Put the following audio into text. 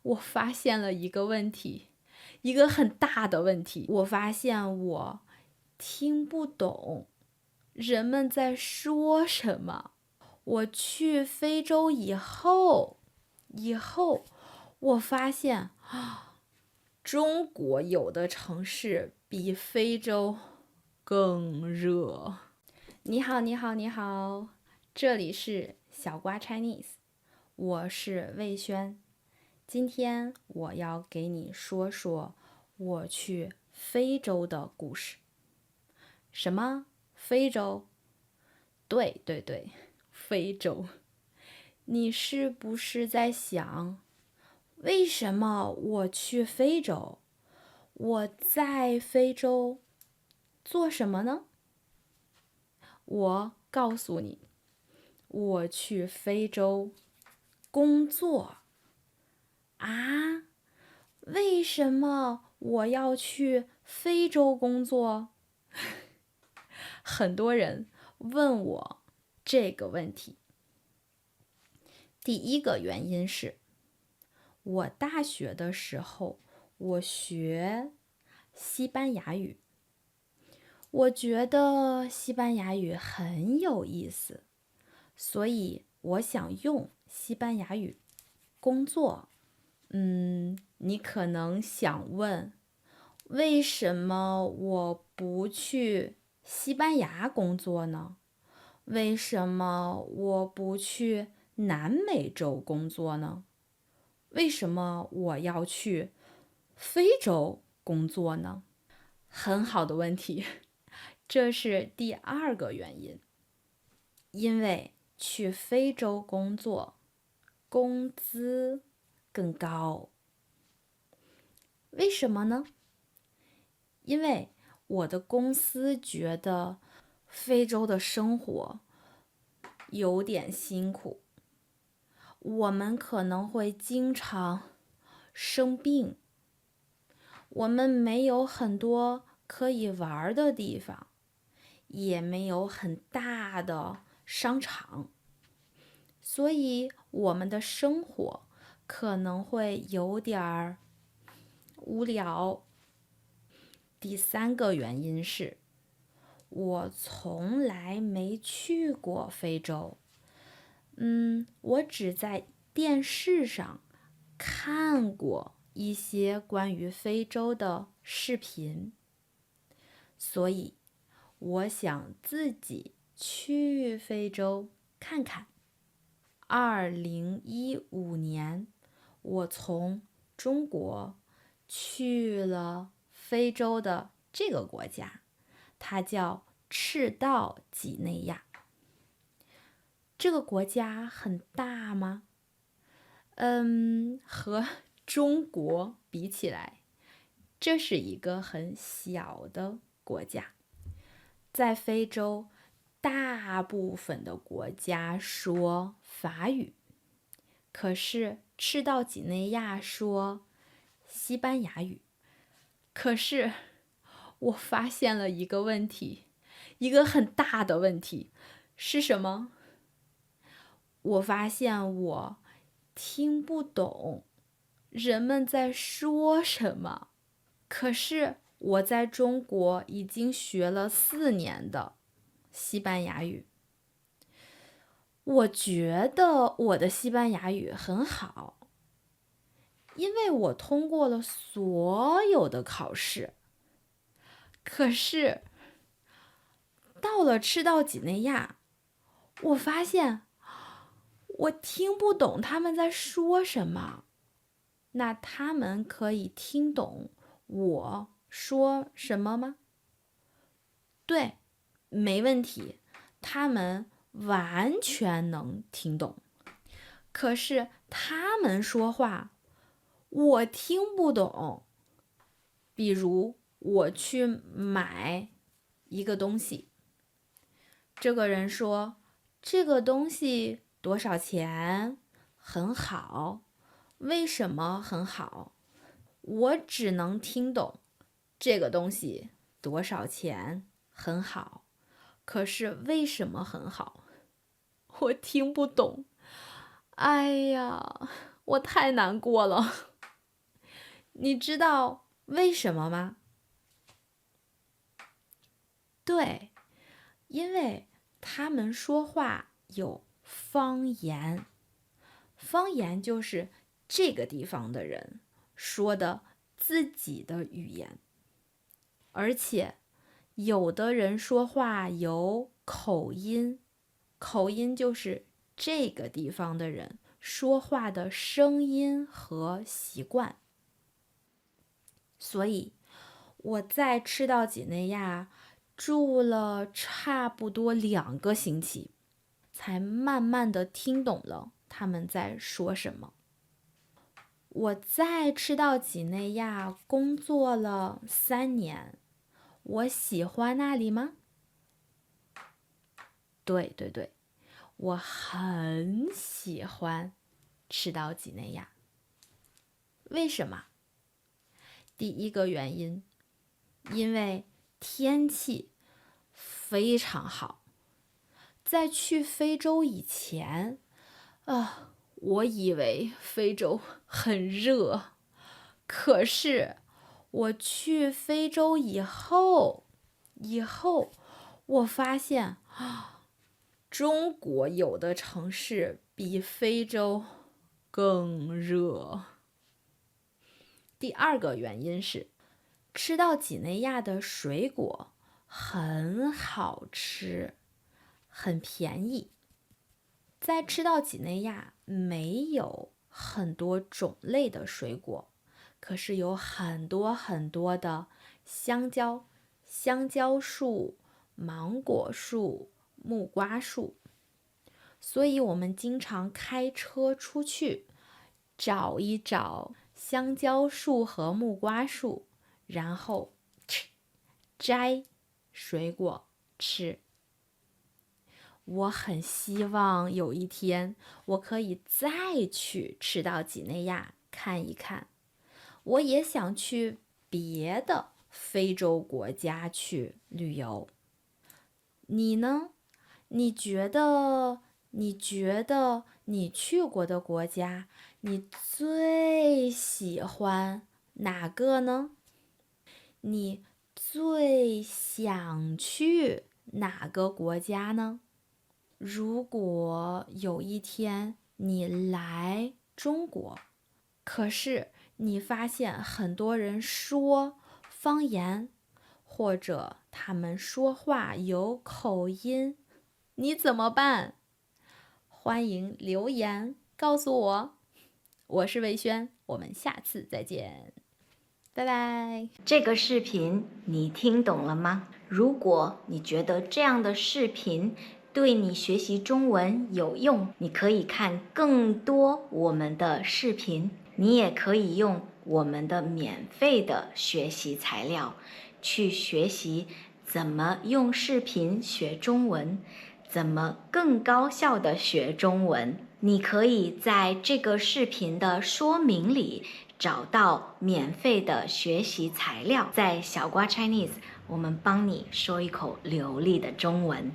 我发现了一个问题，一个很大的问题。我发现我听不懂人们在说什么。我去非洲以后，我发现中国有的城市比非洲更热。你好，你好，你好，这里是小瓜 Chinese，我是魏轩。今天我要给你说说我去非洲的故事。什么？非洲？对对对，非洲。你是不是在想，为什么我去非洲？我在非洲做什么呢？我告诉你，我去非洲工作啊。为什么我要去非洲工作？很多人问我这个问题。第一个原因是，我大学的时候我学西班牙语，我觉得西班牙语很有意思，所以我想用西班牙语工作。你可能想问，为什么我不去西班牙工作呢？为什么我不去南美洲工作呢？为什么我要去非洲工作呢？很好的问题，这是第二个原因。因为去非洲工作，工资更高。为什么呢？因为我的公司觉得非洲的生活有点辛苦，我们可能会经常生病，我们没有很多可以玩的地方，也没有很大的商场，所以我们的生活可能会有点儿无聊。第三个原因是，我从来没去过非洲。我只在电视上看过一些关于非洲的视频，所以我想自己去非洲看看。2015年，我从中国去了非洲的这个国家，它叫赤道几内亚。这个国家很大吗？和中国比起来，这是一个很小的国家。在非洲，大部分的国家说法语，可是赤道几内亚说西班牙语。可是我发现了一个问题，一个很大的问题是什么？我发现我听不懂人们在说什么。可是我在中国已经学了4年的西班牙语，我觉得我的西班牙语很好，因为我通过了所有的考试。可是到了赤道几内亚，我发现我听不懂他们在说什么。那他们可以听懂我说什么吗？对，没问题，他们完全能听懂。可是他们说话，我听不懂。比如我去买一个东西，这个人说这个东西多少钱？很好。为什么很好？我只能听懂这个东西多少钱，很好。可是为什么很好？我听不懂。哎呀，我太难过了。你知道为什么吗？对，因为他们说话有方言。方言就是这个地方的人说的自己的语言，而且有的人说话有口音，口音就是这个地方的人说话的声音和习惯。所以我在赤道几内亚住了差不多2个星期，才慢慢的听懂了他们在说什么。我在赤道几内亚工作了3年，我喜欢那里吗？对，我很喜欢赤道几内亚。为什么？第一个原因，因为天气非常好。在去非洲以前，我以为非洲很热，可是我去非洲以后，我发现中国有的城市比非洲更热。第二个原因是，赤道几内亚的水果很好吃，很便宜。在赤道几内亚没有很多种类的水果，可是有很多的香蕉树、芒果树、木瓜树。所以我们经常开车出去找一找香蕉树和木瓜树，然后摘水果吃。我很希望有一天我可以再去赤道几内亚看一看，我也想去别的非洲国家去旅游。你呢？你觉得你去过的国家，你最喜欢哪个呢？你最想去哪个国家呢？如果有一天你来中国，可是你发现很多人说方言，或者他们说话有口音，你怎么办？欢迎留言告诉我。我是魏轩，我们下次再见，拜拜。这个视频你听懂了吗？如果你觉得这样的视频对你学习中文有用，你可以看更多我们的视频，你也可以用我们的免费的学习材料去学习怎么用视频学中文，怎么更高效的学中文。你可以在这个视频的说明里找到免费的学习材料，在小瓜 Chinese，我们帮你说一口流利的中文。